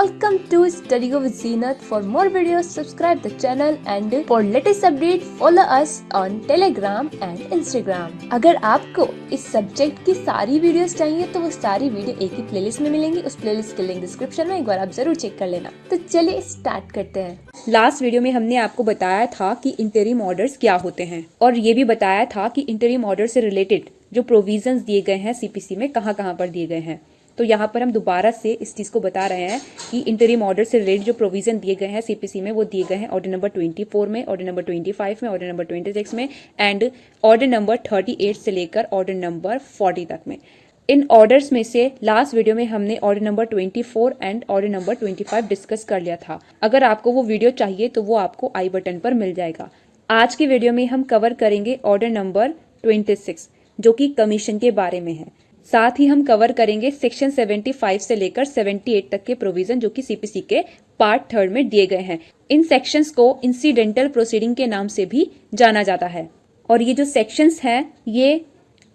Welcome to Study with Zenith. For more videos, subscribe the channel and for latest update, follow us on Telegram and Instagram. अगर आपको इस subject की सारी videos चाहिए तो वो सारी वीडियो एक ही प्लेलिस्ट में मिलेंगी। उस प्लेलिस्ट के लिंक डिस्क्रिप्शन में एक बार आप जरूर चेक कर लेना। तो चलिए स्टार्ट करते हैं। लास्ट वीडियो में हमने आपको बताया था कि इंटरिम ऑर्डर्स क्या होते हैं और ये भी बताया था कि इंटरिम ऑर्डर से रिलेटेड जो प्रोविजंस दिए गए हैं सीपीसी में कहाँ कहाँ पर दिए गए हैं। तो यहाँ पर हम दोबारा से इस चीज़ को बता रहे हैं कि इंटरिम ऑर्डर से रिलेटेड जो प्रोविजन दिए गए हैं सीपीसी में वो दिए गए हैं ऑर्डर नंबर 24 में, ऑर्डर नंबर 25 में, ऑर्डर नंबर 26 में एंड ऑर्डर नंबर 38 से लेकर ऑर्डर नंबर 40 तक में। इन ऑर्डर्स में से लास्ट वीडियो में हमने order number 24 and order number 25 discuss कर लिया था। अगर आपको वो वीडियो चाहिए तो वो आपको आई बटन पर मिल जाएगा। आज की वीडियो में हम कवर करेंगे ऑर्डर नंबर 26 जो कि कमीशन के बारे में है। साथ ही हम कवर करेंगे सेक्शन 75 से लेकर 78 तक के प्रोविजन जो कि सीपीसी के पार्ट 3 में दिए गए हैं। इन सेक्शंस को इंसिडेंटल प्रोसीडिंग के नाम से भी जाना जाता है और ये जो सेक्शंस हैं ये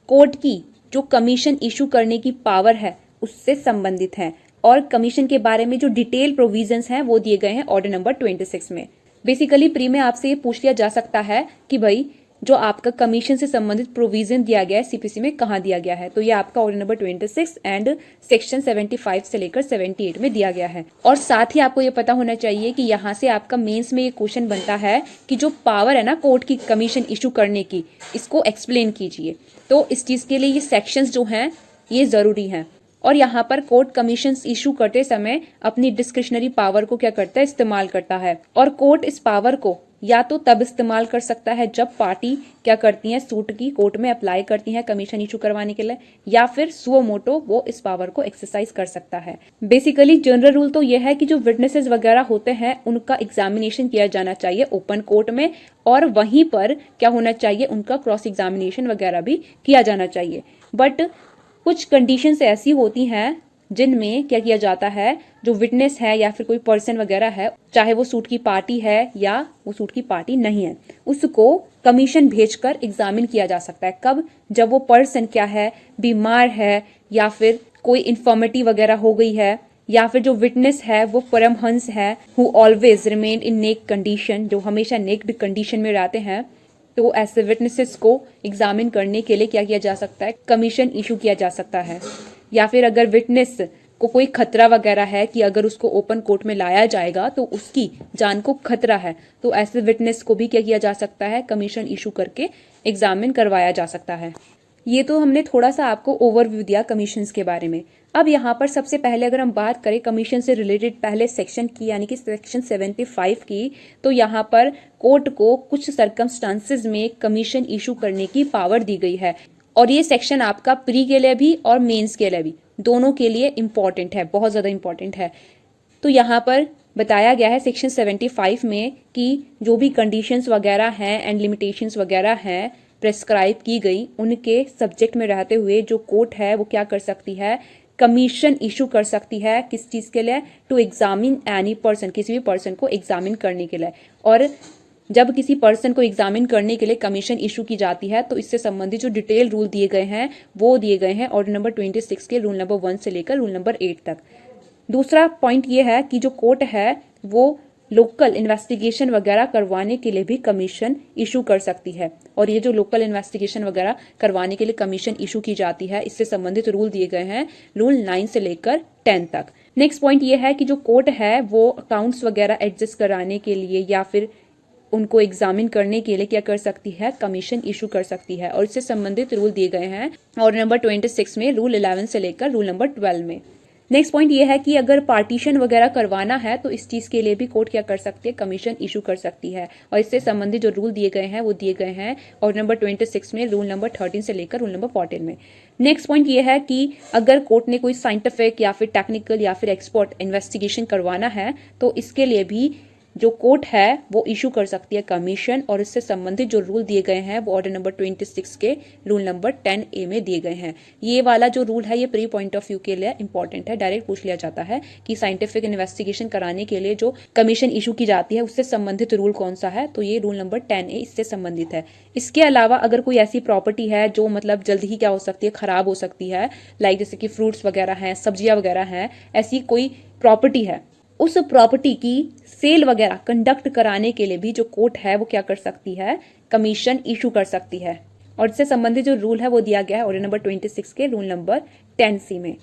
कोर्ट की जो कमीशन इशू करने की पावर है उससे संबंधित हैं और कमीशन के बारे में जो डिटेल प्रोविजंस हैं वो दिए गए हैं ऑर्डर नंबर 26 में। बेसिकली प्री में आपसे ये पूछ लिया जा सकता है कि भाई जो आपका कमीशन से संबंधित प्रोविजन दिया गया है सीपीसी में कहाँ दिया गया है, तो ये आपका ऑर्डर नंबर 26 एंड सेक्शन 75 से लेकर 78 में दिया गया है। और साथ ही आपको ये पता होना चाहिए कि यहाँ से आपका मेंस में ये क्वेश्चन बनता है कि जो पावर है ना कोर्ट की कमीशन इशू करने की, इसको एक्सप्लेन कीजिए। तो इस चीज के लिए ये सेक्शंस जो हैं ये जरूरी हैं और यहाँ पर कोर्ट कमीशन इशू करते समय अपनी डिस्क्रिशनरी पावर को क्या करता है, इस्तेमाल करता है। और कोर्ट इस पावर को या तो तब इस्तेमाल कर सकता है जब पार्टी क्या करती है, सूट की कोर्ट में अप्लाई करती है कमीशन इशू करवाने के लिए, या फिर सुओ मोटो वो इस पावर को एक्सरसाइज कर सकता है। बेसिकली जनरल रूल तो यह है कि जो विटनेसेस वगैरह होते हैं उनका एग्जामिनेशन किया जाना चाहिए ओपन कोर्ट में और वहीं पर क्या होना चाहिए, उनका क्रॉस एग्जामिनेशन वगैरह भी किया जाना चाहिए। बट कुछ कंडीशंस ऐसी होती हैं जिनमें क्या किया जाता है, जो विटनेस है या फिर कोई पर्सन वगैरह है, चाहे वो सूट की पार्टी है या वो सूट की पार्टी नहीं है, उसको कमीशन भेजकर एग्जामिन किया जा सकता है। कब? जब वो पर्सन क्या है, बीमार है या फिर कोई इन्फॉर्मिटी वगैरह हो गई है, या फिर जो विटनेस है वो परमहंस है who always remain in neck condition, जो हमेशा नेक्ड कंडीशन में रहते हैं। तो ऐसे विटनेसेस को एग्जामिन करने के लिए क्या किया जा सकता है, कमीशन इशू किया जा सकता है। या फिर अगर विटनेस को कोई खतरा वगैरह है कि अगर उसको ओपन कोर्ट में लाया जाएगा तो उसकी जान को खतरा है, तो ऐसे विटनेस को भी क्या किया जा सकता है, कमीशन इशू करके एग्जामिन करवाया जा सकता है। ये तो हमने थोड़ा सा आपको ओवरव्यू दिया कमीशंस के बारे में। अब यहाँ पर सबसे पहले अगर हम बात करें कमीशन से रिलेटेड पहले सेक्शन की यानी कि सेक्शन 75 की, तो यहाँ पर कोर्ट को कुछ सर्कमस्टांसेस में कमीशन इशू करने की पावर दी गई है और ये सेक्शन आपका प्री के लिए भी और मेंस के लिए भी दोनों के लिए इम्पॉर्टेंट है, बहुत ज़्यादा इम्पॉर्टेंट है। तो यहाँ पर बताया गया है सेक्शन 75 में कि जो भी कंडीशंस वगैरह हैं एंड लिमिटेशंस वगैरह हैं प्रेस्क्राइब की गई, उनके सब्जेक्ट में रहते हुए जो कोर्ट है वो क्या कर सकती है, कमीशन इशू कर सकती है। किस चीज़ के लिए? टू एग्जामिन एनी पर्सन, किसी भी पर्सन को एग्जामिन करने के लिए। और जब किसी पर्सन को एग्जामिन करने के लिए कमीशन इशू की जाती है तो इससे संबंधित जो डिटेल रूल दिए गए हैं वो दिए गए हैं ऑर्डर नंबर 26 के रूल नंबर 1 से लेकर रूल नंबर 8 तक। दूसरा पॉइंट ये है कि जो कोर्ट है वो लोकल इन्वेस्टिगेशन वगैरह करवाने के लिए भी कमीशन इशू कर सकती है और ये जो लोकल इन्वेस्टिगेशन वगैरह करवाने के लिए कमीशन इशू की जाती है इससे संबंधित रूल दिए गए हैं रूल 9 से लेकर 10 तक। नेक्स्ट पॉइंट ये है कि जो कोर्ट है वो अकाउंट्स वगैरह एडजस्ट कराने के लिए या फिर उनको एग्जामिन करने के लिए क्या कर सकती है, कमीशन इशू कर सकती है और इससे संबंधित रूल दिए गए हैं ऑर्डर नंबर 26 में, रूल 11 से लेकर रूल नंबर 12 में। नेक्स्ट पॉइंट ये है कि अगर पार्टीशन वगैरह करवाना है तो इस चीज के लिए भी कोर्ट क्या कर सकती है, कमीशन इशू कर सकती है और इससे संबंधित जो रूल दिए गए हैं वो दिए गए हैं ऑर्डर नंबर 26 में, रूल नंबर 13 से लेकर रूल नंबर 14 में। नेक्स्ट पॉइंट ये है कि अगर कोर्ट ने कोई साइंटिफिक या फिर टेक्निकल या फिर एक्सपर्ट इन्वेस्टिगेशन करवाना है तो इसके लिए भी जो कोर्ट है वो इशू कर सकती है कमीशन और इससे संबंधित जो रूल दिए गए हैं वो ऑर्डर नंबर 26 के रूल नंबर 10A में दिए गए हैं। ये वाला जो रूल है ये प्री पॉइंट ऑफ व्यू के लिए इंपॉर्टेंट है, डायरेक्ट पूछ लिया जाता है कि साइंटिफिक इन्वेस्टिगेशन कराने के लिए जो कमीशन इशू की जाती है उससे संबंधित रूल कौन सा है, तो ये रूल नंबर 10A इससे संबंधित है। इसके अलावा अगर कोई ऐसी प्रॉपर्टी है जो मतलब जल्द ही क्या हो सकती है, खराब हो सकती है, लाइक जैसे कि फ्रूट्स वगैरह हैं, सब्जियां वगैरह हैं, ऐसी कोई प्रॉपर्टी है उस प्रॉपर्टी की सेल वगैरह कंडक्ट कराने के लिए भी जो कोर्ट है वो क्या कर सकती है, कमीशन इशू कर सकती है। और इससे संबंधित जो रूल है वो दिया गया है ऑर्डर नंबर 26 के रूल नंबर 10C में।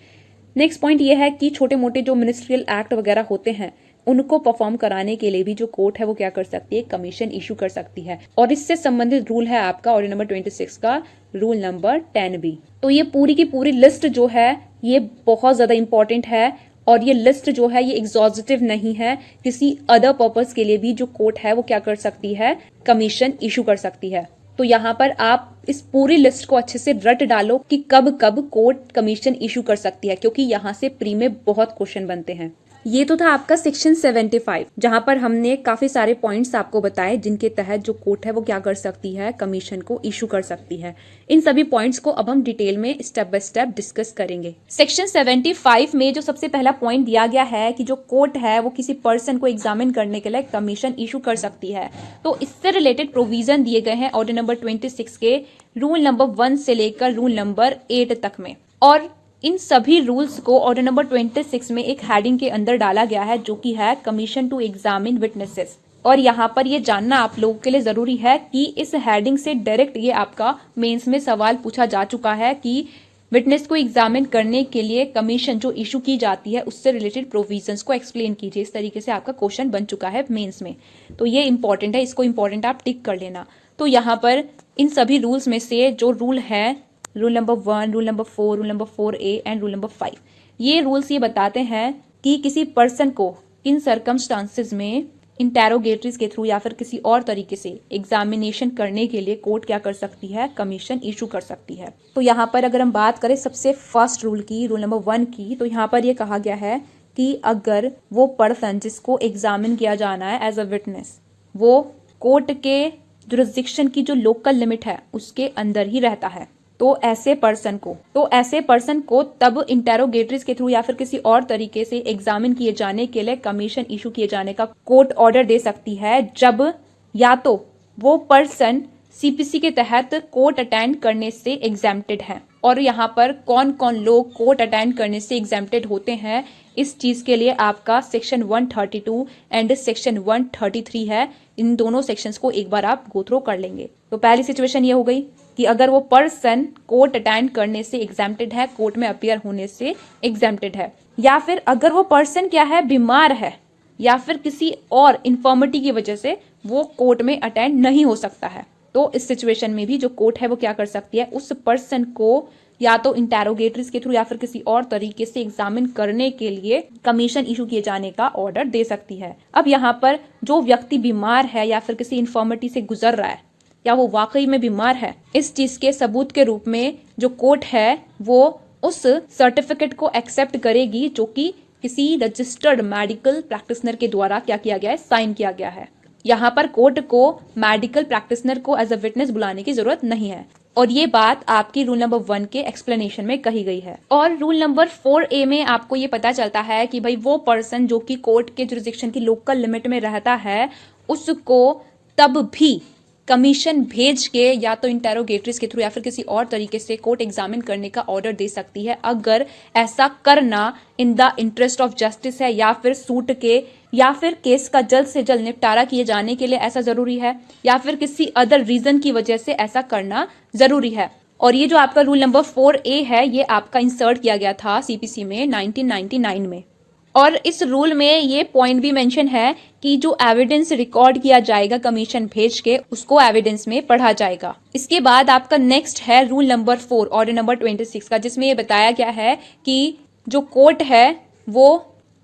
नेक्स्ट पॉइंट ये है कि छोटे मोटे जो मिनिस्ट्रियल एक्ट वगैरह होते हैं उनको परफॉर्म कराने के लिए भी जो कोर्ट है वो क्या कर सकती है, कमीशन इशू कर सकती है। और इससे संबंधित रूल है आपका ऑर्डर नंबर 26 का रूल नंबर 10B। तो ये पूरी की पूरी लिस्ट जो है ये बहुत ज्यादा इंपॉर्टेंट है और ये लिस्ट जो है ये एग्जॉस्टिव नहीं है, किसी अदर पर्पस के लिए भी जो कोर्ट है वो क्या कर सकती है, कमीशन इशू कर सकती है। तो यहाँ पर आप इस पूरी लिस्ट को अच्छे से रट डालो कि कब कब कोर्ट कमीशन इशू कर सकती है, क्योंकि यहाँ से प्री में बहुत क्वेश्चन बनते हैं। ये तो था आपका सेक्शन 75, जहां पर हमने काफी सारे पॉइंट्स आपको बताए जिनके तहत जो कोर्ट है वो क्या कर सकती है, कमीशन को इशू कर सकती है। इन सभी पॉइंट्स को अब हम डिटेल में स्टेप बाय स्टेप डिस्कस करेंगे। सेक्शन 75 में जो सबसे पहला पॉइंट दिया गया है कि जो कोर्ट है वो किसी पर्सन को एग्जामिन करने के लिए कमीशन इशू कर सकती है। तो इससे रिलेटेड प्रोविजन दिए गए हैं ऑर्डर नंबर 26 के रूल नंबर 1 से लेकर रूल नंबर 8 तक में। और इन सभी रूल्स को ऑर्डर नंबर 26 में एक हेडिंग के अंदर डाला गया है जो कि है कमीशन टू एग्जामिन विटनेसेस। और यहाँ पर ये जानना आप लोगों के लिए जरूरी है कि इस हेडिंग से डायरेक्ट ये आपका मेंस में सवाल पूछा जा चुका है कि विटनेस को एग्जामिन करने के लिए कमीशन जो इशू की जाती है उससे रिलेटेड प्रोविजंस को एक्सप्लेन कीजिए। इस तरीके से आपका क्वेश्चन बन चुका है मेंस में। तो ये इंपॉर्टेंट है, इसको इंपॉर्टेंट आप टिक कर लेना। तो यहाँ पर इन सभी रूल्स में से जो रूल है rule number 1, rule number 4, rule number 4A and rule number 5, ये रूल्स ये बताते हैं कि किसी पर्सन को किन सर्कमस्टांसेस में इंटेरोगेटरीज के थ्रू या फिर किसी और तरीके से एग्जामिनेशन करने के लिए कोर्ट क्या कर सकती है, कमीशन इशू कर सकती है। तो यहाँ पर अगर हम बात करें सबसे फर्स्ट रूल की, रूल नंबर 1 की, तो यहाँ पर ये कहा गया है कि अगर वो पर्सन जिसको एग्जामिन किया जाना है एज अ विटनेस वो कोर्ट के जुरिस्डिक्शन की जो लोकल लिमिट है उसके अंदर ही रहता है तो ऐसे पर्सन को तब इंटेरोगेटरीज के थ्रू या फिर किसी और तरीके से एग्जामिन किए जाने के लिए कमीशन इशू किए जाने का कोर्ट ऑर्डर दे सकती है जब या तो वो पर्सन सीपीसी के तहत कोर्ट अटेंड करने से एग्जेम्प्टेड है। और यहाँ पर कौन कौन लोग कोर्ट अटेंड करने से एग्जेम्प्टेड होते हैं इस चीज के लिए आपका सेक्शन 132 एंड सेक्शन 133 है। इन दोनों सेक्शंस को एक बार आप गो थ्रू कर लेंगे। तो पहली सिचुएशन ये हो गई कि अगर वो पर्सन कोर्ट अटेंड करने से एग्जेम्प्टेड है, कोर्ट में अपीयर होने से एग्जेम्प्टेड है, या फिर अगर वो पर्सन क्या है, बीमार है या फिर किसी और इन्फॉर्मिटी की वजह से वो कोर्ट में अटेंड नहीं हो सकता है। तो इस सिचुएशन में भी जो कोर्ट है वो क्या कर सकती है, उस पर्सन को या तो इंटेरोगेटरीज के थ्रू या फिर किसी और तरीके से एग्जामिन करने के लिए कमीशन इशू किए जाने का ऑर्डर दे सकती है। अब यहाँ पर जो व्यक्ति बीमार है या फिर किसी इन्फॉर्मिटी से गुजर रहा है या वो वाकई में बीमार है, इस चीज के सबूत के रूप में जो कोर्ट है वो उस सर्टिफिकेट को एक्सेप्ट करेगी जो कि किसी रजिस्टर्ड मेडिकल प्रैक्टिशनर के द्वारा क्या किया गया है, साइन किया गया है। यहाँ पर कोर्ट को मेडिकल प्रैक्टिशनर को एज अ विटनेस बुलाने की जरूरत नहीं है। और ये बात आपकी रूल नंबर 1 के एक्सप्लेनेशन में कही गई है। और रूल नंबर 4A में आपको ये पता चलता है कि भाई वो पर्सन जो कि कोर्ट के जुरिस्डिक्शन की लोकल लिमिट में रहता है उसको तब भी कमीशन भेज के या तो इंटेरोगेटरीज के थ्रू या फिर किसी और तरीके से कोर्ट एग्जामिन करने का ऑर्डर दे सकती है अगर ऐसा करना in the interest of justice है या फिर सूट के या फिर केस का जल्द से जल्द निपटारा किए जाने के लिए ऐसा जरूरी है या फिर किसी अदर रीजन की वजह से ऐसा करना जरूरी है। और ये जो आपका रूल नंबर 4A है ये आपका इंसर्ट किया गया था सीपीसी में 1999 में। और इस रूल में ये पॉइंट भी मेंशन है कि जो एविडेंस रिकॉर्ड किया जाएगा कमीशन भेज के उसको एविडेंस में पढ़ा जाएगा। इसके बाद आपका नेक्स्ट है रूल नंबर 4 ऑर्डर नंबर 26 का, जिसमें ये बताया गया है कि जो कोर्ट है वो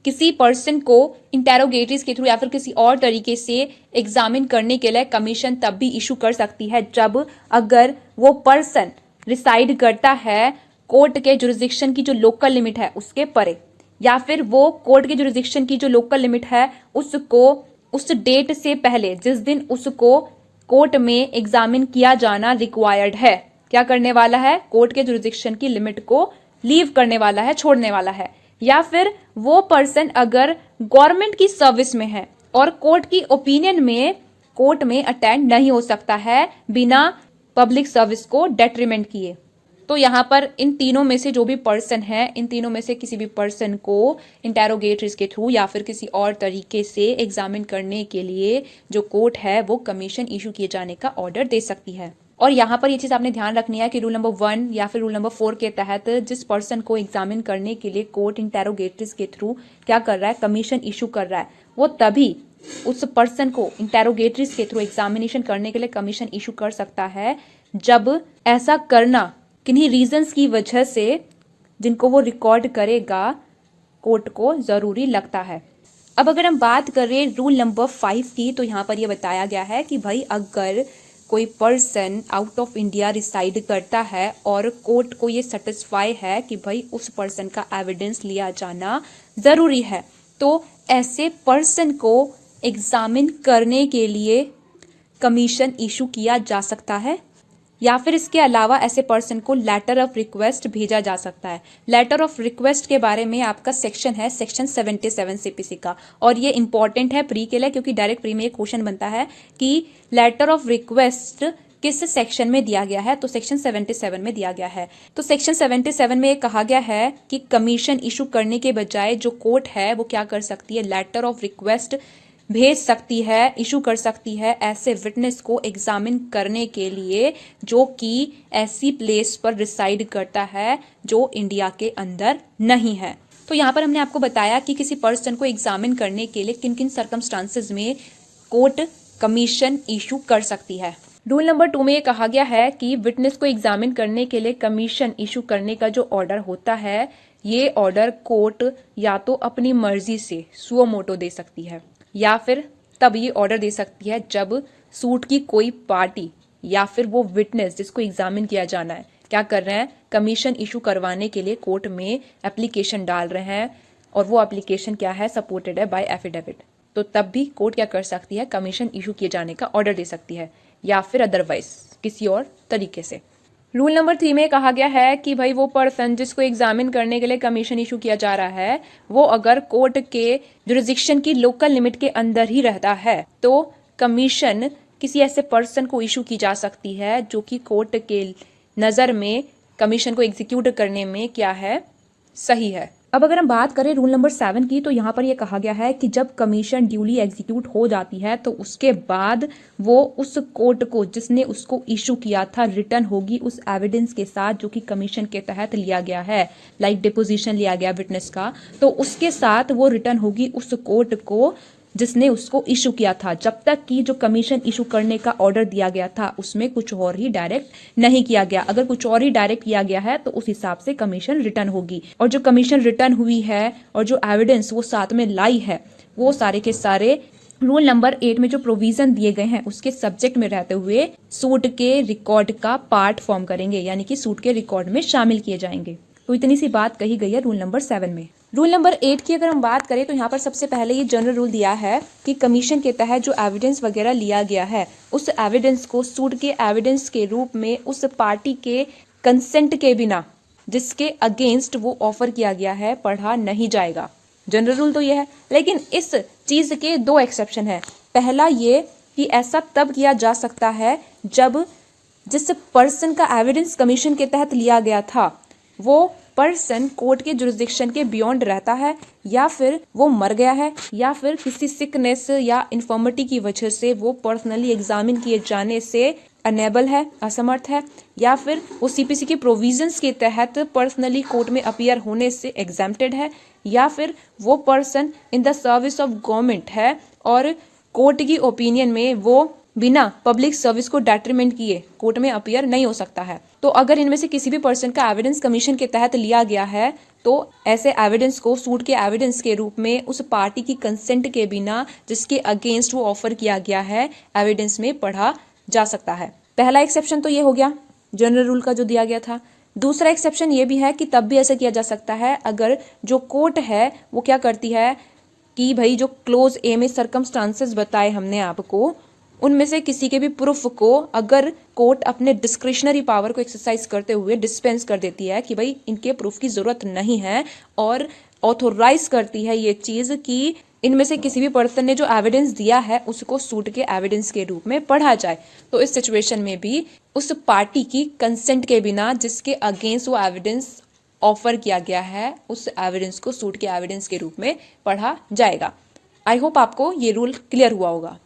किसी पर्सन को इंटेरोगेटरीज के थ्रू या फिर किसी और तरीके से एग्जामिन करने के लिए कमीशन तब भी इशू कर सकती है जब अगर वो पर्सन रिसाइड करता है कोर्ट के जुरिस्डिक्शन की जो लोकल लिमिट है उसके परे, या फिर वो कोर्ट के जुरिस्डिक्शन की जो लोकल लिमिट है उसको उस डेट से पहले जिस दिन उसको कोर्ट में एग्जामिन किया जाना रिक्वायर्ड है क्या करने वाला है, कोर्ट के जुरिस्डिक्शन की लिमिट को लीव करने वाला है, छोड़ने वाला है। या फिर वो पर्सन अगर गवर्नमेंट की सर्विस में है और कोर्ट की ओपिनियन में कोर्ट में अटेंड नहीं हो सकता है बिना पब्लिक सर्विस को डेट्रीमेंट किए। तो यहाँ पर इन तीनों में से जो भी पर्सन है, इन तीनों में से किसी भी पर्सन को इंटेरोगेटर्स के थ्रू या फिर किसी और तरीके से एग्जामिन करने के लिए जो कोर्ट है वो कमीशन इशू किए जाने का ऑर्डर दे सकती है। और यहाँ पर ये चीज आपने ध्यान रखनी है कि रूल नंबर 1 या फिर रूल नंबर 4 के तहत जिस पर्सन को एग्जामिन करने के लिए कोर्ट इंटेरोगेटर्स के थ्रू क्या कर रहा है, कमीशन इशू कर रहा है, वो तभी उस पर्सन को इंटेरोगेटर्स के थ्रू एग्जामिनेशन करने के लिए कमीशन इशू कर सकता है जब ऐसा करना किन्हीं रीजंस की वजह से जिनको वो रिकॉर्ड करेगा कोर्ट को जरूरी लगता है। अब अगर हम बात करें रूल नंबर 5 की, तो यहाँ पर ये बताया गया है कि भाई अगर कोई person out of India reside करता है और कोर्ट को ये सेटिस्फाई है कि भाई उस पर्सन का एविडेंस लिया जाना जरूरी है, तो ऐसे पर्सन को एग्जामिन करने के लिए कमीशन इशू किया जा सकता है या फिर इसके अलावा ऐसे पर्सन को लेटर ऑफ रिक्वेस्ट भेजा जा सकता है। लेटर ऑफ रिक्वेस्ट के बारे में आपका सेक्शन है सेक्शन 77 सीपीसी का, और ये इंपॉर्टेंट है प्री के लिए, क्योंकि डायरेक्ट प्री में ये क्वेश्चन बनता है कि लेटर ऑफ रिक्वेस्ट किस सेक्शन में दिया गया है, तो सेक्शन 77 में दिया गया है। तो सेक्शन 77 में ये कहा गया है कि कमीशन इशू करने के बजाय जो कोर्ट है वो क्या कर सकती है, लेटर ऑफ रिक्वेस्ट भेज सकती है, इशू कर सकती है ऐसे विटनेस को एग्जामिन करने के लिए जो कि ऐसी प्लेस पर रिसाइड करता है जो इंडिया के अंदर नहीं है। तो यहाँ पर हमने आपको बताया कि किसी पर्सन को एग्जामिन करने के लिए किन किन सर्कमस्टांसेस में कोर्ट कमीशन इशू कर सकती है। रूल नंबर 2 में ये कहा गया है कि विटनेस को एग्जामिन करने के लिए कमीशन इशू करने का जो ऑर्डर होता है, ये ऑर्डर कोर्ट या तो अपनी मर्जी से सुओ मोटो दे सकती है या फिर तब ये ऑर्डर दे सकती है जब सूट की कोई पार्टी या फिर वो विटनेस जिसको एग्जामिन किया जाना है क्या कर रहे हैं, कमीशन इशू करवाने के लिए कोर्ट में एप्लीकेशन डाल रहे हैं और वो एप्लीकेशन क्या है, सपोर्टेड है बाय एफिडेविट। तो तब भी कोर्ट क्या कर सकती है, कमीशन इशू किए जाने का ऑर्डर दे सकती है या फिर अदरवाइज किसी और तरीके से। रूल नंबर 3 में कहा गया है कि भाई वो पर्सन जिसको एग्जामिन करने के लिए कमीशन इशू किया जा रहा है वो अगर कोर्ट के जुरिस्डिक्शन की लोकल लिमिट के अंदर ही रहता है तो कमीशन किसी ऐसे पर्सन को इशू की जा सकती है जो कि कोर्ट के नज़र में कमीशन को एग्जीक्यूट करने में क्या है, सही है। अब अगर हम बात करें रूल नंबर 7 की, तो यहाँ पर यह कहा गया है कि जब कमीशन ड्यूली एग्जीक्यूट हो जाती है तो उसके बाद वो उस कोर्ट को जिसने उसको इशू किया था रिटर्न होगी उस एविडेंस के साथ जो कि कमीशन के तहत लिया गया है, लाइक डिपोजिशन लिया गया विटनेस का, तो उसके साथ वो रिटर्न होगी उस कोर्ट को जिसने उसको इशू किया था, जब तक कि जो कमीशन इशू करने का ऑर्डर दिया गया था उसमें कुछ और ही डायरेक्ट नहीं किया गया। अगर कुछ और ही डायरेक्ट किया गया है तो उस हिसाब से कमीशन रिटर्न होगी, और जो कमीशन रिटर्न हुई है और जो एविडेंस वो साथ में लाई है वो सारे के सारे रूल नंबर 8 में जो प्रोविजन दिए गए हैं उसके सब्जेक्ट में रहते हुए सूट के रिकॉर्ड का पार्ट फॉर्म करेंगे, यानी कि सूट के रिकॉर्ड में शामिल किए जाएंगे। तो इतनी सी बात कही गई है रूल नंबर 7 में। रूल नंबर 8 की अगर हम बात करें तो यहाँ पर सबसे पहले ये जनरल रूल दिया है कि कमीशन के तहत जो एविडेंस वगैरह लिया गया है उस एविडेंस को सूट के एविडेंस के रूप में उस पार्टी के कंसेंट के बिना जिसके अगेंस्ट वो ऑफर किया गया है पढ़ा नहीं जाएगा। जनरल रूल तो ये है, लेकिन इस चीज के 2 एक्सेप्शन है। पहला ये कि ऐसा तब किया जा सकता है जब जिस पर्सन का एविडेंस कमीशन के तहत लिया गया था वो पर्सन कोर्ट के जुरिस्डिक्शन के बियॉन्ड रहता है, या फिर वो मर गया है, या फिर किसी सिकनेस या इन्फॉर्मिटी की वजह से वो पर्सनली एग्जामिन किए जाने से अनेबल है, असमर्थ है, या फिर वो सीपीसी के प्रोविजंस के तहत पर्सनली कोर्ट में अपीयर होने से एग्जेम्प्टेड है, या फिर वो person in the service of government है और कोर्ट की ओपिनियन में वो बिना पब्लिक सर्विस को डेट्रीमेंट किए कोर्ट में अपीयर नहीं हो सकता है। तो अगर इनमें से किसी भी पर्सन का एविडेंस कमीशन के तहत लिया गया है तो ऐसे एविडेंस को सूट के एविडेंस के रूप में उस पार्टी की कंसेंट के बिना जिसके अगेंस्ट वो ऑफर किया गया है एविडेंस में पढ़ा जा सकता है। पहला एक्सेप्शन तो ये हो गया जनरल रूल का जो दिया गया था। दूसरा एक्सेप्शन ये भी है कि तब भी ऐसा किया जा सकता है अगर जो कोर्ट है वो क्या करती है कि भाई जो क्लोज ए में सर्कमस्टांसेस बताए हमने आपको उनमें से किसी के भी प्रूफ को अगर कोर्ट अपने डिस्क्रिशनरी पावर को एक्सरसाइज करते हुए डिस्पेंस कर देती है कि भाई इनके प्रूफ की जरूरत नहीं है और ऑथोराइज करती है ये चीज कि इनमें से किसी भी पर्सन ने जो एविडेंस दिया है उसको सूट के एविडेंस के रूप में पढ़ा जाए। तो इस सिचुएशन में भी उस पार्टी की कंसेंट के बिना जिसके अगेंस्ट वो एविडेंस ऑफर किया गया है उस एविडेंस को सूट के एविडेंस के रूप में पढ़ा जाएगा। आई होप आपको ये रूल क्लियर हुआ होगा।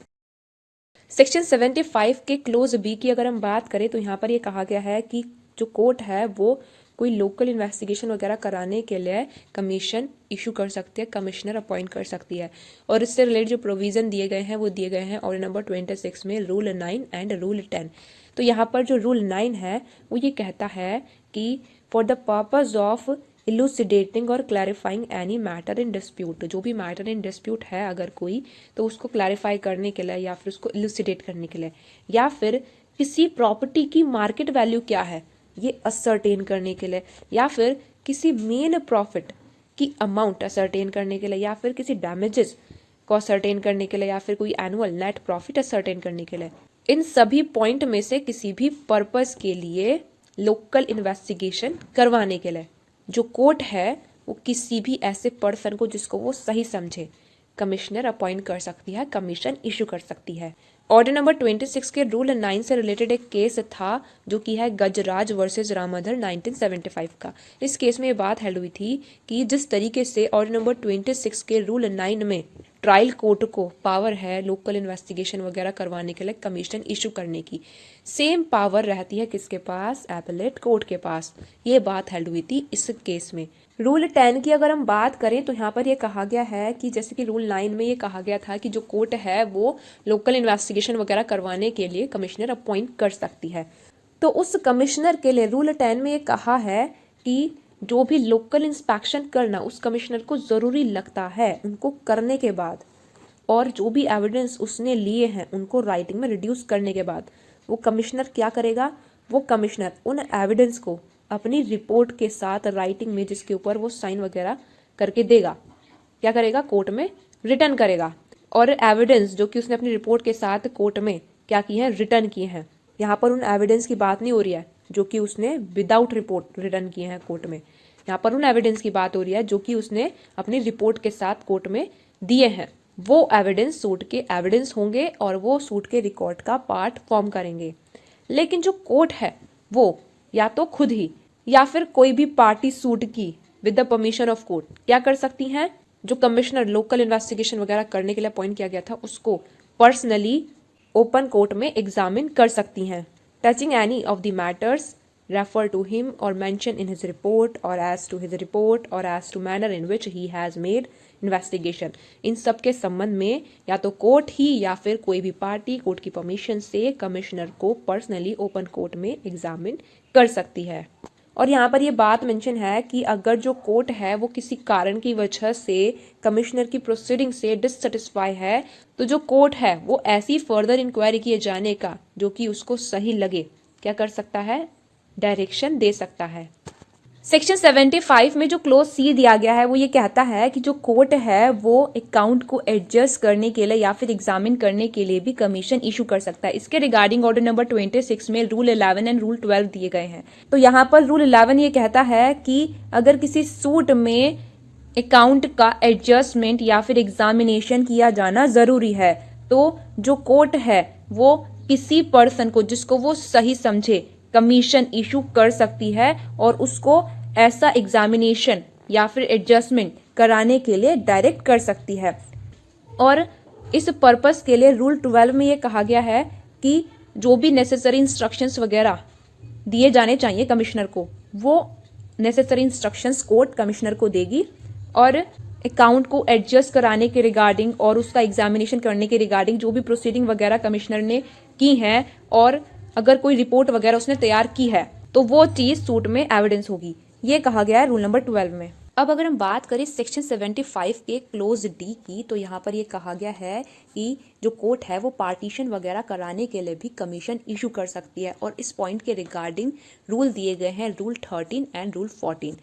सेक्शन 75 के क्लोज बी की अगर हम बात करें तो यहाँ पर ये कहा गया है कि जो कोर्ट है वो कोई लोकल इन्वेस्टिगेशन वगैरह कराने के लिए कमीशन इशू कर सकती है, कमिश्नर अपॉइंट कर सकती है। और इससे रिलेटेड जो प्रोविजन दिए गए हैं वो दिए गए हैं ऑर्डर नंबर 26 में रूल 9 एंड रूल 10। तो यहाँ पर जो रूल 9 है वो ये कहता है कि फॉर द पर्पज ऑफ इलूसिडेटिंग और clarifying any matter in dispute, जो भी मैटर इन डिस्प्यूट है अगर कोई, तो उसको क्लैरिफाई करने के लिए या फिर उसको इलूसिडेट करने के लिए, या फिर किसी प्रॉपर्टी की मार्केट वैल्यू क्या है ये असर्टेन करने के लिए, या फिर किसी मेन प्रॉफिट की अमाउंट असर्टेन करने के लिए, या फिर किसी डैमेजेस को असर्टेन करने के लिए, या फिर कोई एनुअल नेट प्रॉफिट असर्टेन करने के लिए, इन सभी पॉइंट में से किसी भी पर्पस के लिए लोकल इन्वेस्टिगेशन करवाने के लिए जो कोर्ट है वो किसी भी ऐसे पर्सन को जिसको वो सही समझे कमिश्नर अपॉइंट कर सकती है, कमीशन इशू कर सकती है। ऑर्डर नंबर 26 के रूल 9 से रिलेटेड एक केस था जो कि है गजराज वर्सेस रामाधर 1975 का। इस केस में ये बात हेल्ड हुई थी कि जिस तरीके से ऑर्डर नंबर 26 के रूल 9 में ट्रायल कोर्ट को पावर है लोकल इन्वेस्टिगेशन वगैरह करवाने के लिए कमीशन इशू करने की, सेम पावर रहती है किसके पास, एपेलेट कोर्ट के पास। ये बात हेल्ड हुई थी इस केस में। रूल 10 की अगर हम बात करें तो यहाँ पर यह कहा गया है कि जैसे कि रूल 9 में ये कहा गया था कि जो कोर्ट है वो लोकल इन्वेस्टिगेशन वगैरह करवाने के लिए कमिश्नर अपॉइंट कर सकती है। तो उस कमिश्नर के लिए रूल 10 में ये कहा है कि जो भी लोकल इंस्पेक्शन करना उस कमिश्नर को ज़रूरी लगता है उनको करने के बाद, और जो भी एविडेंस उसने लिए हैं उनको राइटिंग में रिड्यूस करने के बाद वो कमिश्नर क्या करेगा, वो कमिश्नर उन एविडेंस को अपनी रिपोर्ट के साथ राइटिंग में जिसके ऊपर वो साइन वगैरह करके देगा, क्या करेगा, कोर्ट में रिटर्न करेगा। और एविडेंस जो कि उसने अपनी रिपोर्ट के साथ कोर्ट में क्या किए हैं, रिटर्न किए हैं। यहाँ पर उन एविडेंस की बात नहीं हो रही है जो कि उसने विदाउट रिपोर्ट रिटर्न किए हैं कोर्ट में, यहाँ पर उन एविडेंस की बात हो रही है जो कि उसने अपनी रिपोर्ट के साथ कोर्ट में दिए हैं। वो एविडेंस सूट के एविडेंस होंगे और वो सूट के रिकॉर्ड का पार्ट फॉर्म करेंगे। लेकिन जो कोर्ट है वो या तो खुद ही या फिर कोई भी पार्टी सूट की with the permission of court क्या कर सकती हैं, जो कमिश्नर लोकल इन्वेस्टिगेशन वगैरह करने के लिए अपॉइंट किया गया था उसको पर्सनली ओपन कोर्ट में एग्जामिन कर सकती हैं, touching any of the matters refer to him or mention in his report or as to his report or as to manner in which he has made investigation। इन सब के संबंध में या तो कोर्ट ही या फिर कोई भी पार्टी कोर्ट की परमिशन से कमिश्नर को पर्सनली ओपन कोर्ट में एग्जामिन कर सकती है। और यहाँ पर ये बात मेंशन है कि अगर जो कोर्ट है वो किसी कारण की वजह से कमिश्नर की प्रोसीडिंग से डिससेटिस्फाई है तो जो कोर्ट है वो ऐसी फर्दर इंक्वायरी किए जाने का जो कि उसको सही लगे क्या कर सकता है, डायरेक्शन दे सकता है। सेक्शन 75 में जो क्लोज सी दिया गया है वो ये कहता है कि जो कोर्ट है वो अकाउंट को एडजस्ट करने के लिए या फिर एग्जामिन करने के लिए भी कमीशन इशू कर सकता है। इसके रिगार्डिंग ऑर्डर नंबर 26 में रूल 11 एंड रूल 12 दिए गए हैं। तो यहाँ पर रूल 11 ये कहता है कि अगर किसी सूट में अकाउंट का एडजस्टमेंट या फिर एग्जामिनेशन किया जाना जरूरी है तो जो कोर्ट है वो किसी पर्सन को जिसको वो सही समझे कमीशन इशू कर सकती है और उसको ऐसा एग्जामिनेशन या फिर एडजस्टमेंट कराने के लिए डायरेक्ट कर सकती है। और इस पर्पस के लिए रूल 12 में ये कहा गया है कि जो भी नेसेसरी इंस्ट्रक्शंस वगैरह दिए जाने चाहिए कमिश्नर को वो नेसेसरी इंस्ट्रक्शंस कोर्ट कमिश्नर को देगी और अकाउंट को एडजस्ट कराने के रिगार्डिंग और उसका एग्जामिनेशन करने के रिगार्डिंग जो भी प्रोसीडिंग वगैरह कमिश्नर ने की हैं और अगर कोई रिपोर्ट वगैरह उसने तैयार की है तो वो चीज सूट में एविडेंस होगी। ये कहा गया है रूल नंबर 12 में। अब अगर हम बात करें सेक्शन 75 के क्लोज डी की तो यहाँ पर ये कहा गया है कि जो कोर्ट है वो पार्टीशन वगैरह कराने के लिए भी कमीशन इशू कर सकती है और इस पॉइंट के रिगार्डिंग रूल दिए गए हैं रूल 13 एंड रूल 14।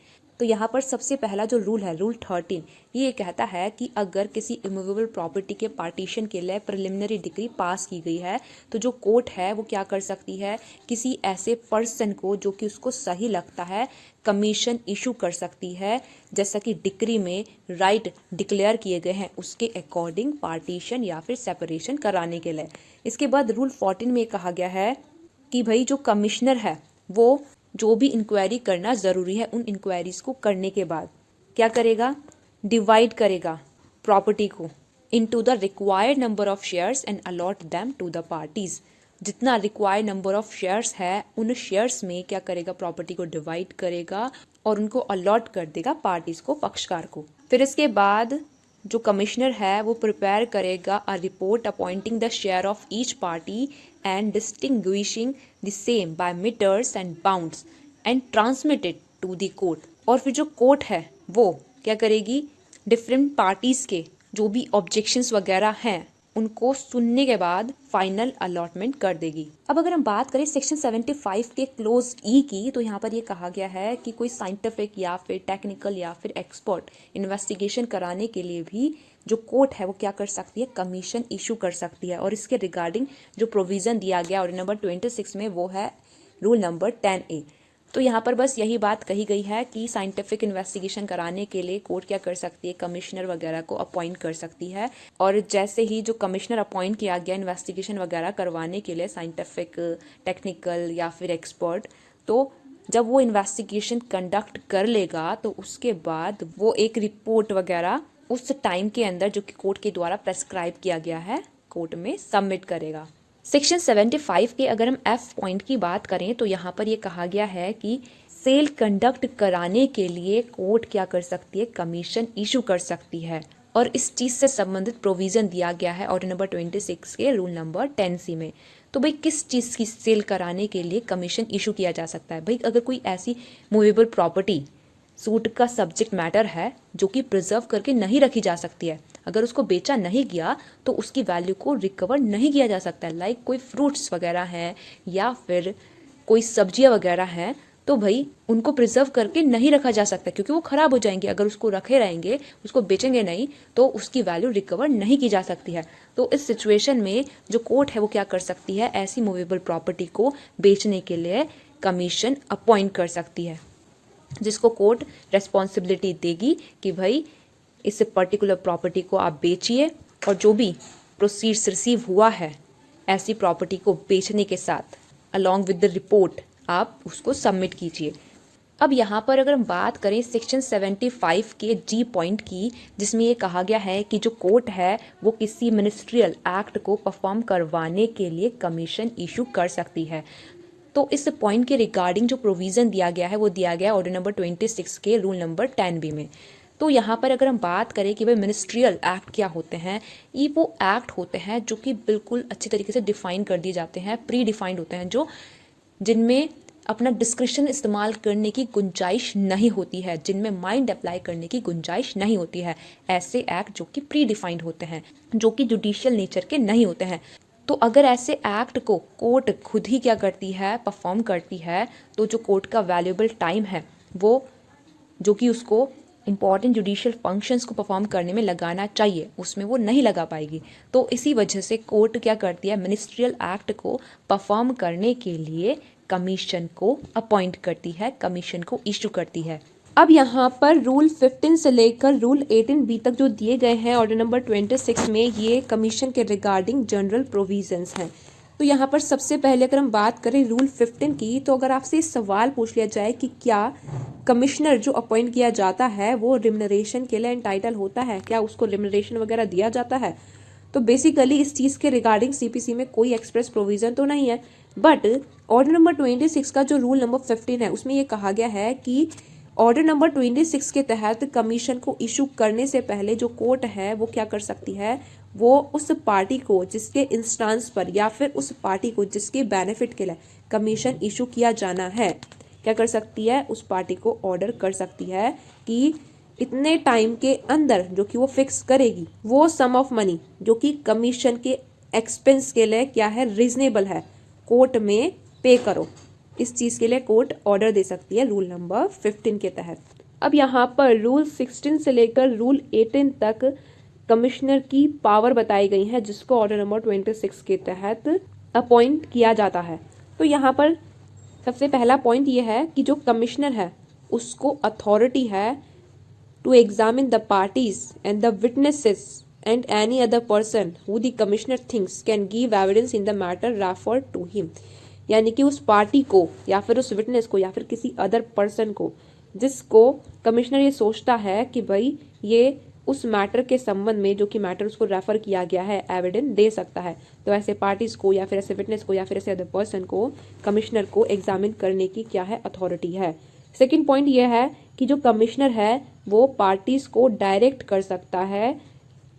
तो यहाँ पर सबसे पहला जो रूल है, रूल 13, ये कहता है कि अगर किसी इमूवेबल प्रॉपर्टी के पार्टीशन के लिए प्रिलिमिनरी डिक्री पास की गई है तो जो कोर्ट है वो क्या कर सकती है, किसी ऐसे पर्सन को जो कि उसको सही लगता है कमीशन इशू कर सकती है, जैसा कि डिक्री में राइट डिक्लेयर किए गए हैं उसके अकॉर्डिंग पार्टीशन या फिर सेपरेशन कराने के लिए। इसके बाद रूल 14 में कहा गया है कि भाई जो कमिश्नर है वो जो भी इंक्वायरी करना ज़रूरी है उन इंक्वायरीज को करने के बाद क्या करेगा, डिवाइड करेगा प्रॉपर्टी को into the required number of shares and allot them to the parties. जितना रिक्वायर्ड नंबर ऑफ शेयर्स है उन शेयर्स में क्या करेगा, प्रॉपर्टी को डिवाइड करेगा और उनको अलॉट कर देगा पार्टीज को, पक्षकार को। फिर इसके बाद जो कमिश्नर है वो प्रिपेयर करेगा a report appointing the share of each party and distinguishing the same by meters and bounds and transmitted to the court. और फिर जो कोर्ट है वो क्या करेगी, डिफरेंट पार्टीज के जो भी ऑब्जेक्शंस वगैरह हैं उनको सुनने के बाद फाइनल अलॉटमेंट कर देगी। अब अगर हम बात करें सेक्शन 75 के क्लोज ई की, तो यहाँ पर ये कहा गया है कि कोई साइंटिफिक या फिर टेक्निकल या फिर एक्सपर्ट इन्वेस्टिगेशन कराने के लिए भी जो कोर्ट है वो क्या कर सकती है, कमीशन इशू कर सकती है। और इसके रिगार्डिंग जो प्रोविजन दिया गया और नंबर 26 में वो है रूल नंबर 10A। तो यहाँ पर बस यही बात कही गई है कि साइंटिफिक इन्वेस्टिगेशन कराने के लिए कोर्ट क्या कर सकती है, कमिश्नर वगैरह को अपॉइंट कर सकती है। और जैसे ही जो कमिश्नर अपॉइंट किया गया इन्वेस्टिगेशन वगैरह करवाने के लिए, साइंटिफिक, टेक्निकल या फिर एक्सपर्ट, तो जब वो इन्वेस्टिगेशन कंडक्ट कर लेगा तो उसके बाद वो एक रिपोर्ट वगैरह उस टाइम के अंदर जो कि कोर्ट के द्वारा प्रेस्क्राइब किया गया है कोर्ट में सबमिट करेगा। सेक्शन 75 के अगर हम F पॉइंट की बात करें तो यहाँ पर ये कहा गया है कि सेल कंडक्ट कराने के लिए कोर्ट क्या कर सकती है, कमीशन इशू कर सकती है। और इस चीज़ से संबंधित प्रोविजन दिया गया है ऑर्डर नंबर 26 के रूल नंबर 10C में। तो भाई किस चीज़ की सेल कराने के लिए कमीशन इशू किया जा सकता है, भाई अगर कोई ऐसी मूवेबल प्रॉपर्टी सूट का सब्जेक्ट मैटर है जो कि प्रिजर्व करके नहीं रखी जा सकती है, अगर उसको बेचा नहीं गया तो उसकी वैल्यू को रिकवर नहीं किया जा सकता है। लाइक कोई फ्रूट्स वगैरह हैं या फिर कोई सब्जियां वगैरह हैं, तो भाई उनको प्रिजर्व करके नहीं रखा जा सकता क्योंकि वो खराब हो जाएंगे। अगर उसको रखे रहेंगे, उसको बेचेंगे नहीं, तो उसकी वैल्यू रिकवर नहीं की जा सकती है। तो इस सिचुएशन में जो कोर्ट है वो क्या कर सकती है, ऐसी मूवेबल प्रॉपर्टी को बेचने के लिए कमीशन अपॉइंट कर सकती है, जिसको कोर्ट रेस्पॉन्सिबिलिटी देगी कि भाई इस पर्टिकुलर प्रॉपर्टी को आप बेचिए और जो भी प्रोसीड्स रिसीव हुआ है ऐसी प्रॉपर्टी को बेचने के साथ अलॉन्ग विद द रिपोर्ट आप उसको सबमिट कीजिए। अब यहाँ पर अगर हम बात करें सेक्शन 75 के G पॉइंट की, जिसमें ये कहा गया है कि जो कोर्ट है वो किसी मिनिस्ट्रियल एक्ट को परफॉर्म करवाने के लिए कमीशन इशू कर सकती है। तो इस पॉइंट के रिगार्डिंग जो प्रोविज़न दिया गया है वो दिया गया ऑर्डर नंबर 26 के रूल नंबर 10B में। तो यहाँ पर अगर हम बात करें कि भाई मिनिस्ट्रियल एक्ट क्या होते हैं, ये वो एक्ट होते हैं जो कि बिल्कुल अच्छी तरीके से डिफाइन कर दिए जाते हैं, प्री डिफाइंड होते हैं, जो जिनमें अपना डिस्क्रिप्शन इस्तेमाल करने की गुंजाइश नहीं होती है, जिनमें माइंड अप्लाई करने की गुंजाइश नहीं होती है। ऐसे एक्ट जो कि प्री डिफाइंड होते हैं, जो कि जुडिशियल नेचर के नहीं होते हैं। तो अगर ऐसे एक्ट को कोर्ट खुद ही क्या करती है, परफॉर्म करती है, तो जो कोर्ट का वैल्यूएबल टाइम है वो जो कि उसको इंपॉर्टेंट जुडिशियल फंक्शंस को परफॉर्म करने में लगाना चाहिए, उसमें वो नहीं लगा पाएगी। तो इसी वजह से कोर्ट क्या करती है, मिनिस्ट्रियल एक्ट को परफॉर्म करने के लिए कमीशन को अपॉइंट करती है, कमीशन को इशू करती है। अब यहाँ पर रूल 15 से लेकर रूल 18B तक जो दिए गए हैं ऑर्डर नंबर 26 में, ये कमीशन के रिगार्डिंग जनरल प्रोविजंस हैं। तो यहाँ पर सबसे पहले अगर हम बात करें रूल 15 की, तो अगर आपसे सवाल पूछ लिया जाए कि क्या कमिश्नर जो अपॉइंट किया जाता है वो रिम्यूनरेशन के लिए एंटाइटल होता है, क्या उसको रिम्यूनरेशन वगैरह दिया जाता है, तो बेसिकली इस चीज़ के रिगार्डिंग सीपीसी में कोई एक्सप्रेस प्रोविज़न तो नहीं है। बट ऑर्डर नंबर 26 का जो रूल नंबर 15 है उसमें ये कहा गया है कि ऑर्डर नंबर 26 के तहत कमीशन को इशू करने से पहले जो कोर्ट है वो क्या कर सकती है, वो उस पार्टी को जिसके इंस्टांस पर या फिर उस पार्टी को जिसके बेनिफिट के लिए कमीशन इशू किया जाना है, क्या कर सकती है, उस पार्टी को ऑर्डर कर सकती है कि इतने टाइम के अंदर जो कि वो फिक्स करेगी वो सम ऑफ मनी जो कि कमीशन के एक्सपेंस के लिए क्या है, रीजनेबल है, कोर्ट में पे करो। इस चीज़ के लिए कोर्ट ऑर्डर दे सकती है रूल नंबर 15 के तहत। अब यहाँ पर रूल 16 से लेकर रूल 18 तक कमिश्नर की पावर बताई गई है, जिसको ऑर्डर नंबर 26 के तहत अपॉइंट किया जाता है। तो यहाँ पर सबसे पहला पॉइंट ये है कि जो कमिश्नर है उसको अथॉरिटी है to examine the parties and the witnesses and any other person who the commissioner thinks can give evidence in the matter referred to him. यानी कि उस पार्टी को या फिर उस विटनेस को या फिर किसी अदर पर्सन को जिसको कमिश्नर ये सोचता है कि भाई ये उस मैटर के संबंध में जो कि मैटर उसको रेफर किया गया है एविडेंस दे सकता है, तो ऐसे पार्टीज को या फिर ऐसे विटनेस को या फिर ऐसे अदर पर्सन को कमिश्नर को एग्जामिन करने की क्या है अथॉरिटी है। सेकंड पॉइंट ये है कि जो कमिश्नर है वो पार्टीज को डायरेक्ट कर सकता है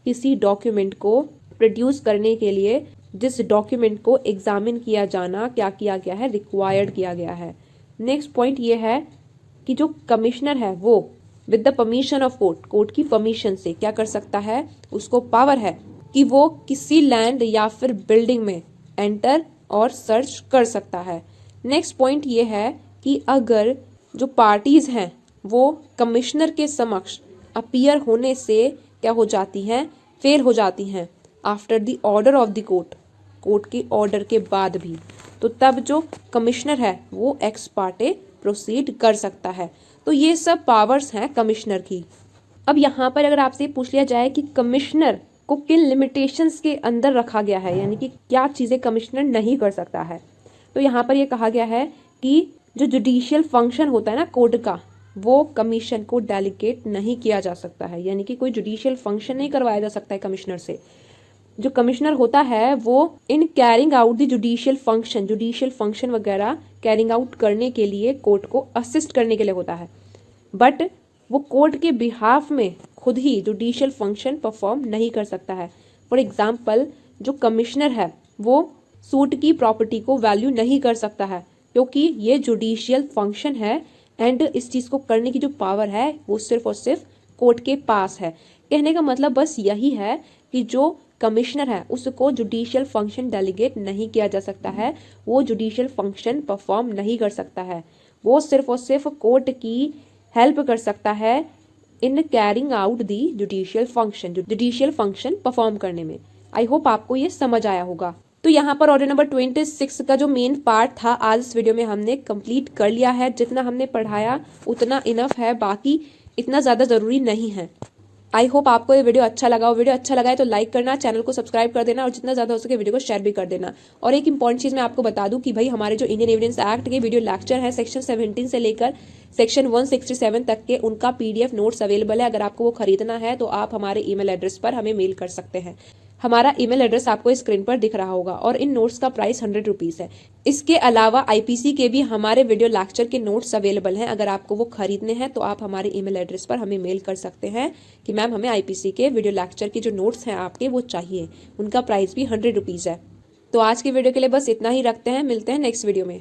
किसी डॉक्यूमेंट को प्रोड्यूस करने के लिए जिस डॉक्यूमेंट को एग्जामिन किया जाना क्या किया गया है रिक्वायर्ड किया गया है। नेक्स्ट पॉइंट ये है कि जो कमिश्नर है वो with the permission of court की परमिशन से क्या कर सकता है, उसको पावर है कि वो किसी लैंड या फिर बिल्डिंग में एंटर और सर्च कर सकता है। नेक्स्ट पॉइंट ये है कि अगर जो पार्टीज हैं वो कमिश्नर के समक्ष अपीयर होने से क्या हो जाती हैं, फेल हो जाती हैं after the order of the court के ऑर्डर के बाद भी, तो तब जो कमिश्नर है वो एक्स पार्टे प्रोसीड कर सकता है। तो ये सब पावर्स हैं कमिश्नर की। अब यहाँ पर अगर आपसे पूछ लिया जाए कि कमिश्नर को किन लिमिटेशंस के अंदर रखा गया है, यानी कि क्या चीज़ें कमिश्नर नहीं कर सकता है, तो यहाँ पर ये कहा गया है कि जो जुडिशियल फंक्शन होता है ना कोर्ट का, वो कमीशन को डेलीगेट नहीं किया जा सकता है, यानी कि कोई जुडिशियल फंक्शन नहीं करवाया जा सकता है कमिश्नर से। जो कमिश्नर होता है वो in carrying out the judicial function वगैरह कैरिंग आउट करने के लिए कोर्ट को असिस्ट करने के लिए होता है, बट वो कोर्ट के बिहाफ में खुद ही जुडिशियल फंक्शन परफॉर्म नहीं कर सकता है। फॉर एग्जाम्पल जो कमिश्नर है वो सूट की प्रॉपर्टी को वैल्यू नहीं कर सकता है क्योंकि ये जुडिशियल फंक्शन है एंड इस चीज़ को करने की जो पावर है वो सिर्फ और सिर्फ कोर्ट के पास है। कहने का मतलब बस यही है कि जो कमिश्नर है उसको जुडिशियल फंक्शन डेलीगेट नहीं किया जा सकता है, वो जुडिशियल फंक्शन परफॉर्म नहीं कर सकता है, वो सिर्फ और सिर्फ कोर्ट की हेल्प कर सकता है in carrying out the judicial function perform करने में। आई होप आपको ये समझ आया होगा। तो यहाँ पर ऑर्डर नंबर 26 का जो मेन पार्ट था आज इस वीडियो में हमने कंप्लीट कर लिया है। जितना हमने पढ़ाया उतना इनफ है, बाकी इतना ज़्यादा ज़रूरी नहीं है। आई होप आपको ये वीडियो अच्छा लगा हो। वीडियो अच्छा लगा है तो लाइक करना, चैनल को सब्सक्राइब कर देना और जितना ज़्यादा हो सके वीडियो को शेयर भी कर देना। और एक इंपॉर्टेंट चीज़ मैं आपको बता दूं कि भाई हमारे जो इंडियन एविडेंस एक्ट के वीडियो लेक्चर है सेक्शन 17 से लेकर सेक्शन 167 तक के, उनका PDF नोट्स अवेलेबल है। अगर आपको वो खरीदना है तो आप हमारे ईमेल एड्रेस पर हमें मेल कर सकते हैं। हमारा ईमेल एड्रेस आपको स्क्रीन पर दिख रहा होगा और इन नोट्स का प्राइस 100 रुपीज़ है। इसके अलावा IPC के भी हमारे वीडियो लेक्चर के नोट्स अवेलेबल हैं। अगर आपको वो खरीदने हैं तो आप हमारे ईमेल एड्रेस पर हमें मेल कर सकते हैं कि मैम हमें IPC के वीडियो लेक्चर के जो नोट्स हैं आपके वो चाहिए। उनका प्राइस भी 100 रुपीज़ है। तो आज की वीडियो के लिए बस इतना ही रखते हैं, मिलते हैं नेक्स्ट वीडियो में।